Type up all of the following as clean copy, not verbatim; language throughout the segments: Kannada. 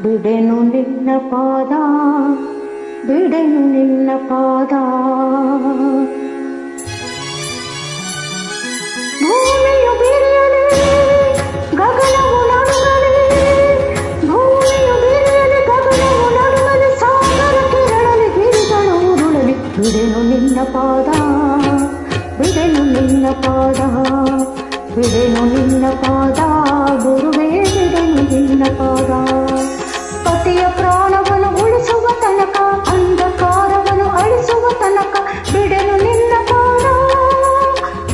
ಬಿಡೆನು ನಿನ್ನ ಪಾದ, ಬಿಡೆನು ನಿನ್ನ ಪಾದ. ಭೂಮಿಯು ಬಿರಿಯಲಿ ಗಗನವು ನಡುಗಲಿ, ಭೂಮಿಯು ಬಿರಿಯಲಿ ಗಗನವು ನಡುಗಲಿ, ಸಾಗರ ಕೆರಳಲಿ ಗಿರಿಗಳು ಉರುಳಲಿ. ಬಿಡೆನು ನಿನ್ನ ಪಾದ, ಬಿಡೆನು ನಿನ್ನ ಪಾದ, ಬಿಡೆನು ನಿನ್ನ ಪಾದ, ಗುರುವೇ ಬಿಡೆನು ನಿನ್ನ ಪಾದ. ಪತಿಯ ಪ್ರಾಣವನ್ನು ಉಳಿಸುವ ತನಕ, ಅಂಧಕಾರವನ್ನು ಅಳಿಸುವ ತನಕ, ಬಿಡೆನು ನಿನ್ನ ಪಾದ,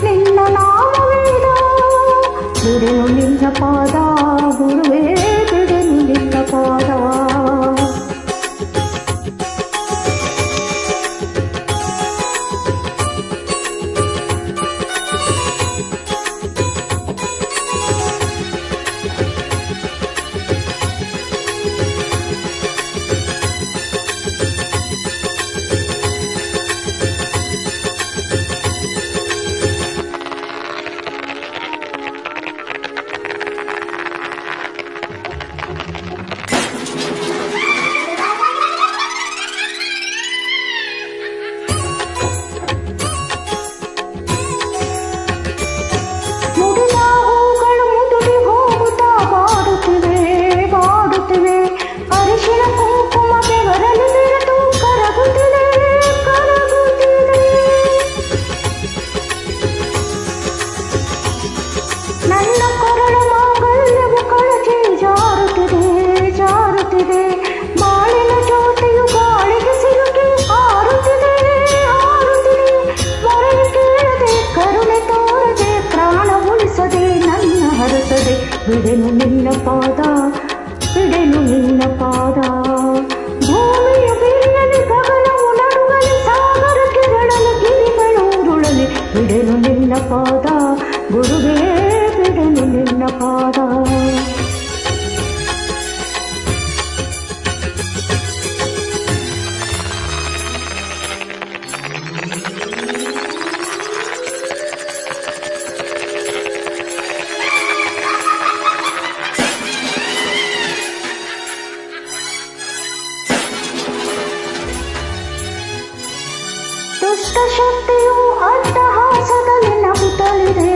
ನಿನ್ನ ನಾಮವೇದ. ಬಿಡೆನು ನಿನ್ನ ಪಾದ, ಗುರುವೇ ಬಿಡೆನು ನಿನ್ನ ಪಾದ. ನನ್ನ ಕೊರಳ ಮಾಂಗಲ್ಯವು ಕಳಚಿ ಜಾರುತ್ತಿದೆ, ಜಾರುತ್ತಿದೆ. ಬಾಳಿನ ಜ್ಯೋತಿಯು ಗಾಳಿಗೆ ಸಿಲುಕಿ ಹಾರುತ್ತಿದೆ, ಹಾರುತ್ತಿದೆ. ಮೊರೆ ಕೇಳದೆ, ಕರುಣೆ ತೋರದೆ, ಪ್ರಾಣ ಉಳಿಸದೆ, ನನ್ನ ಹರಸದೆ. ಬಿಡೆನು ನಿನ್ನ ಪಾದ, ಬಿಡೆನು ನಿನ್ನ ಪಾದ. ಭೂಮಿಯು ಬಿರಿಯಲಿ ಗಗನವು ನಡುಗಲಿ, ಸಾಗರ ಕೆರಳಲಿ ಗಿರಿಗಳು ಉರುಳಲಿ. ಬಿಡೆನು ನಿನ್ನ ಪಾದ, ಗುರುವೇ ಬಿಡೆನು ನಿನ್ನ ಪಾದ. ದುಷ್ಟ ಶಕ್ತಿಯು ಅಟ್ಟಹಾಸದಲ್ಲಿ ನಗುತ್ತಲಿದೆ,